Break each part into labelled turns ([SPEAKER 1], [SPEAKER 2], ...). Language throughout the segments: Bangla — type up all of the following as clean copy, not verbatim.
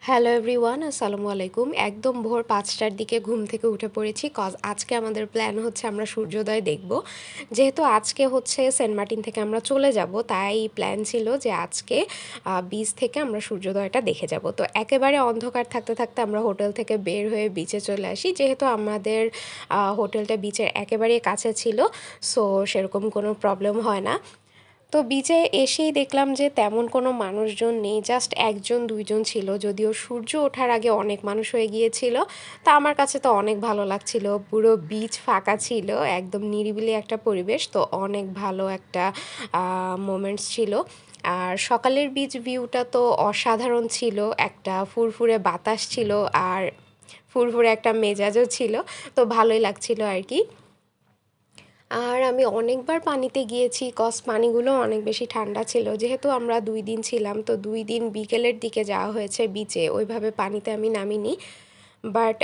[SPEAKER 1] হ্যালো এভরিওয়ান, আসসালামু আলাইকুম। একদম ভোর ৫টার দিকে ঘুম থেকে উঠে পড়েছি কজ আজকে আমাদের প্ল্যান হচ্ছে আমরা সূর্যোদয় দেখব। যেহেতু আজকে হচ্ছে সেন্ট মার্টিন থেকে আমরা চলে যাব, তাই প্ল্যান ছিল যে আজকে বিচ থেকে আমরা সূর্যোদয়টা দেখে যাব। তো একেবারে অন্ধকার থাকতে থাকতে আমরা হোটেল থেকে বের হয়ে বিচে চলে আসি। যেহেতু আমাদের হোটেলটা বিচের একেবারেই কাছে ছিল, সো সেরকম কোনো প্রবলেম হয় না। তো বিচে এসেই দেখলাম যে তেমন কোনো মানুষজন নেই, জাস্ট একজন দুইজন ছিল, যদিও সূর্য ওঠার আগে অনেক মানুষ হয়ে গিয়েছিল। তা আমার কাছে তো অনেক ভালো লাগছিল, পুরো বিচ ফাঁকা ছিল, একদম নিরিবিলি একটা পরিবেশ, তো অনেক ভালো একটা মোমেন্টস ছিল। আর সকালের বিচ ভিউটা তো অসাধারণ ছিল, একটা ফুরফুরে বাতাস ছিল আর ফুরফুরে একটা মেজাজও ছিল, তো ভালোই লাগছিল আর কি। আর আমি অনেকবার পানিতে গিয়েছি কজ পানিগুলো অনেক বেশি ঠান্ডা ছিল। যেহেতু আমরা 2 দিন ছিলাম, তো 2 দিন বিকেলের দিকে যাওয়া হয়েছে বিচে, ওইভাবে পানিতে আমি নামিনি। বাট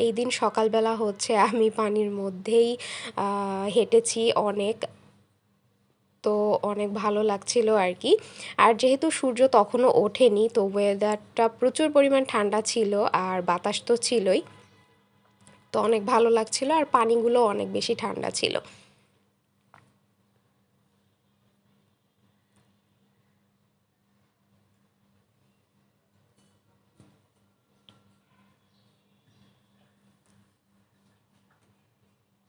[SPEAKER 1] এই দিন সকালবেলা হচ্ছে আমি পানির মধ্যেই হেঁটেছি অনেক, তো অনেক ভালো লাগছিল আর কি। আর যেহেতু সূর্য তখনও ওঠেনি, তো ওয়েদারটা প্রচুর পরিমাণ ঠান্ডা ছিল আর বাতাস তো ছিলই, তো অনেক ভালো লাগছিল আর পানিগুলো অনেক বেশি ঠান্ডা ছিল।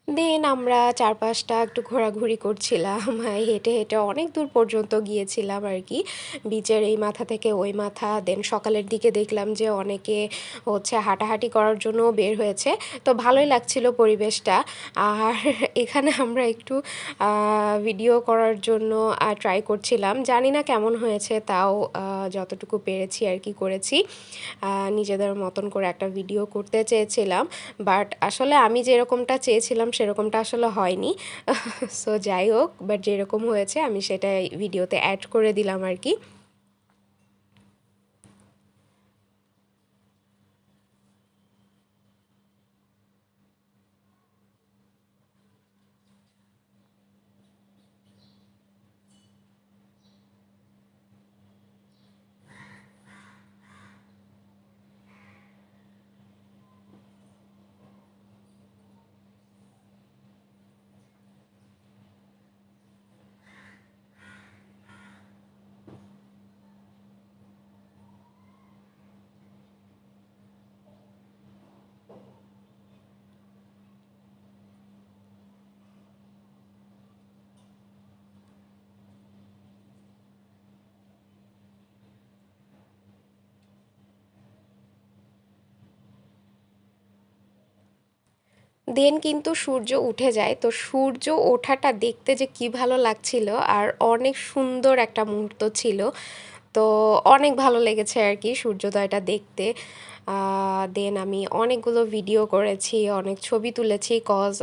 [SPEAKER 1] দেন আমরা চারপাশটা একটু ঘোরাঘুরি করছিলাম, হেঁটে হেঁটে অনেক দূর পর্যন্ত গিয়েছিলাম আর কি, বিচের এই মাথা থেকে ওই মাথা। দেন সকালের দিকে দেখলাম যে অনেকে হচ্ছে হাঁটাহাঁটি করার জন্য বের হয়েছে, তো ভালোই লাগছিল পরিবেশটা। আর এখানে আমরা একটু ভিডিও করার জন্য ট্রাই করছিলাম, জানি না কেমন হয়েছে, তাও যতটুকু পেরেছি আর কি করেছি। নিজেদের মতন করে একটা ভিডিও করতে চেয়েছিলাম, বাট আসলে আমি যেরকমটা চেয়েছিলাম সেরকমটা আসলে হয়নি। সো যাই হোক, বাট যেরকম হয়েছে আমি সেটাই ভিডিওতে অ্যাড করে দিলাম আর কি। দেন কিন্তু সূর্য উঠে যায়, তো সূর্য ওঠাটা দেখতে যে কি ভালো লাগছিল, আর অনেক সুন্দর একটা মুহূর্ত ছিল, তো অনেক ভালো লেগেছে আর কি সূর্যোদয়টা দেখতে। দেন আমি অনেকগুলো ভিডিও করেছি, অনেক ছবি তুলেছি কজ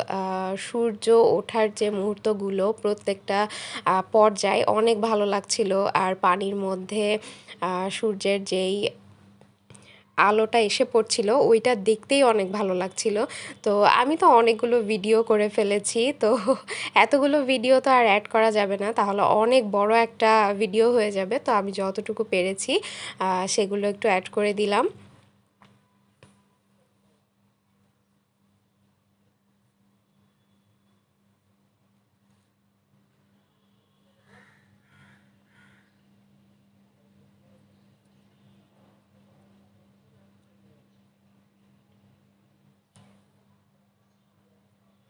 [SPEAKER 1] সূর্য ওঠার যে মুহূর্তগুলো প্রত্যেকটা পর্যায়ে অনেক ভালো লাগছিল। আর পানির মধ্যে সূর্যের যেই আলোটা এসে পড়ছিল ওইটা দেখতেই অনেক ভালো লাগছিল। তো আমি তো অনেকগুলো ভিডিও করে ফেলেছি, তো এতগুলো ভিডিও তো আর অ্যাড করা যাবে না, তাহলে অনেক বড় একটা ভিডিও হয়ে যাবে, তো আমি যতটুকু পেরেছি সেগুলো একটু অ্যাড করে দিলাম।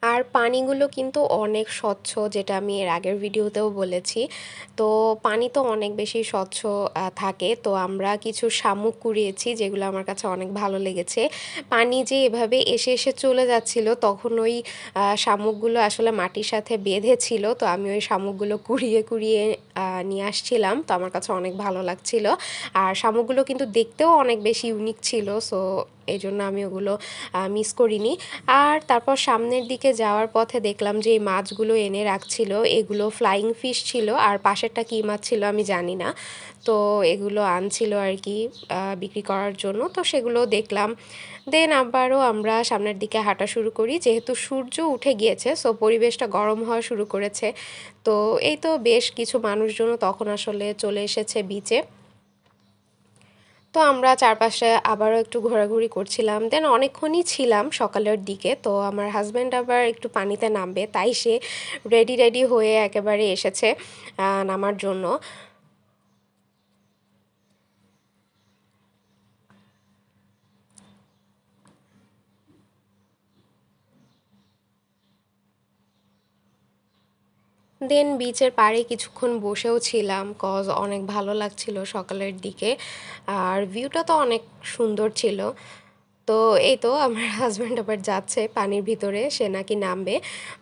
[SPEAKER 1] আর পানিগুলো কিন্তু অনেক স্বচ্ছ, যেটা আমি এর আগের ভিডিওতেও বলেছি। তো পানি তো অনেক বেশি স্বচ্ছ থাকে। তো আমরা কিছু শামুক কুড়িয়েছি, যেগুলো আমার কাছে অনেক ভালো লেগেছে। পানি যে এভাবে এসে এসে চলে যাচ্ছিল, তখন ওই শামুকগুলো আসলে মাটির সাথে বেঁধে ছিল, তো আমি ওই শামুকগুলো কুড়িয়ে কুড়িয়ে নিয়ে আসছিলাম, তো আমার কাছে অনেক ভালো লাগছিল। আর শামুকগুলো কিন্তু দেখতেও অনেক বেশি ইউনিক ছিল, সো এই জন্য আমি ওগুলো মিস করিনি। আর তারপর সামনের দিকে যাওয়ার পথে দেখলাম যে এই মাছগুলো এনে রাখছিল, এগুলো ফ্লাইং ফিশ ছিল, আর পাশেরটা কী মাছ ছিল আমি জানি না। তো এগুলো আনছিল আর কি বিক্রি করার জন্য, তো সেগুলো দেখলাম। দেন আবারও আমরা সামনের দিকে হাঁটা শুরু করি, যেহেতু সূর্য উঠে গিয়েছে, সো পরিবেশটা গরম হওয়া শুরু করেছে। তো এই তো বেশ কিছু মানুষজনও তখন আসলে চলে এসেছে বিচে। তো আমরা চারপাশে আবারও একটু ঘোরাঘুরি করছিলাম, দেন অনেকক্ষণই ছিলাম সকালের দিকে। তো আমার হাজব্যান্ড আবার একটু পানিতে নামবে, তাই সে রেডি রেডি হয়ে একেবারে এসেছে নামার জন্য। দেন বিচের পাড়ে কিছুক্ষণ বসেও ছিলাম, কজ অনেক ভালো লাগছিল সকালের দিকে, আর ভিউটা তো অনেক সুন্দর ছিল। তো এই তো আমার হাজব্যান্ড আবার যাচ্ছে পানির ভিতরে, সে নাকি নামবে।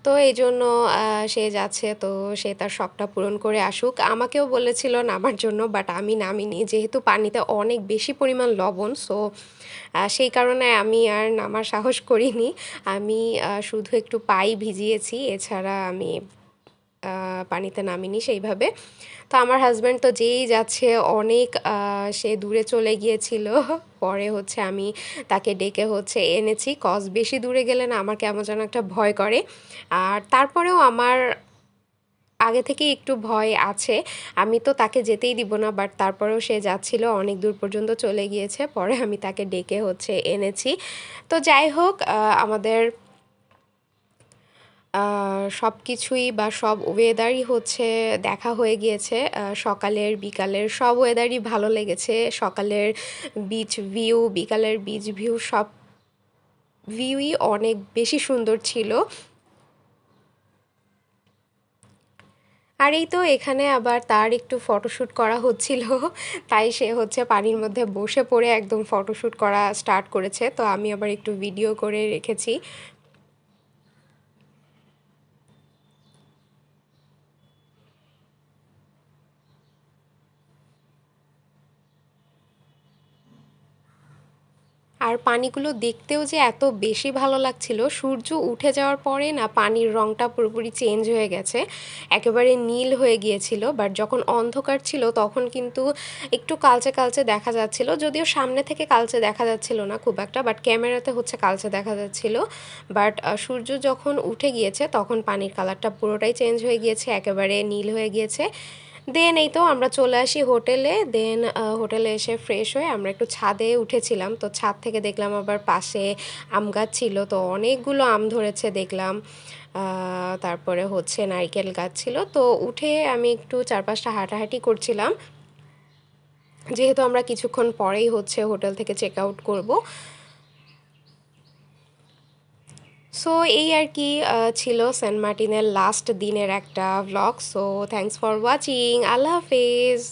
[SPEAKER 1] তো এই জন্য সে যাচ্ছে, তো সে তার শখটা পূরণ করে আসুক। আমাকেও বলেছিল নামার জন্য, বাট আমি নামিনি, যেহেতু পানিতে অনেক বেশি পরিমাণ লবণ। সো সেই কারণে আমি আর নামার সাহস করিনি। আমি শুধু একটু পাই ভিজিয়েছি, এছাড়া আমি পানিতে নামিনি সেইভাবে। তো আমার হাজব্যান্ড তো যেই যাচ্ছে অনেক সে দূরে চলে গিয়েছিল। পরে হচ্ছে আমি তাকে ডেকে হচ্ছে এনেছি, কজ বেশি দূরে গেলে না আমার কেমন যেন একটা ভয় করে। আর তারপরেও আমার আগে থেকেই একটু ভয় আছে, আমি তো তাকে যেতেই দিব না, বাট তারপরেও সে যাচ্ছিল, অনেক দূর পর্যন্ত চলে গিয়েছে, পরে আমি তাকে ডেকে হচ্ছে এনেছি। তো যাই হোক, আমাদের সব কিছুই বা সব ওয়েদারই হচ্ছে দেখা হয়ে গিয়েছে। সকালের বিকালের সব ওয়েদারই ভালো লেগেছে। সকালের বিচ ভিউ, বিকালের বিচ ভিউ, সব ভিউই অনেক বেশি সুন্দর ছিল। আর এই তো এখানে আবার তার একটু ফটোশ্যুট করা হচ্ছিল, তাই সে হচ্ছে পানির মধ্যে বসে পড়ে একদম ফটোশ্যুট করা স্টার্ট করেছে। তো আমি আবার একটু ভিডিও করে রেখেছি। আর পানিগুলো দেখতেও যে এত বেশি ভালো লাগছিল, সূর্য উঠে যাওয়ার পরে না পানির রঙটা পুরোপুরি চেঞ্জ হয়ে গেছে, একেবারে নীল হয়ে গিয়েছিল। বাট যখন অন্ধকার ছিল তখন কিন্তু একটু কালচে কালচে দেখা যাচ্ছিল, যদিও সামনে থেকে কালচে দেখা যাচ্ছিল না খুব একটা, বাট ক্যামেরাতে হচ্ছে কালচে দেখা যাচ্ছিল। বাট সূর্য যখন উঠে গিয়েছে তখন পানির কালারটা পুরোটাই চেঞ্জ হয়ে গিয়েছে, একেবারে নীল হয়ে গিয়েছে। দেন এই তো আমরা চলে আসি হোটেলে। দেন হোটেলে এসে ফ্রেশ হয়ে আমরা একটু ছাদে উঠেছিলাম। তো ছাদ থেকে দেখলাম আবার পাশে আম গাছ ছিল, তো অনেকগুলো আম ধরেছে দেখলাম। তারপরে হচ্ছে নারকেল গাছ ছিল। তো উঠে আমি একটু চারপাশটা হাঁটাহাঁটি করছিলাম, যেহেতু আমরা কিছুক্ষণ পরেই হচ্ছে হোটেল থেকে চেক আউট করবো। সো এই আর কি ছিল সেন্ট মার্টিনের লাস্ট দিনের একটা vlog. So thanks for watching, আল্লাহ হাফেজ।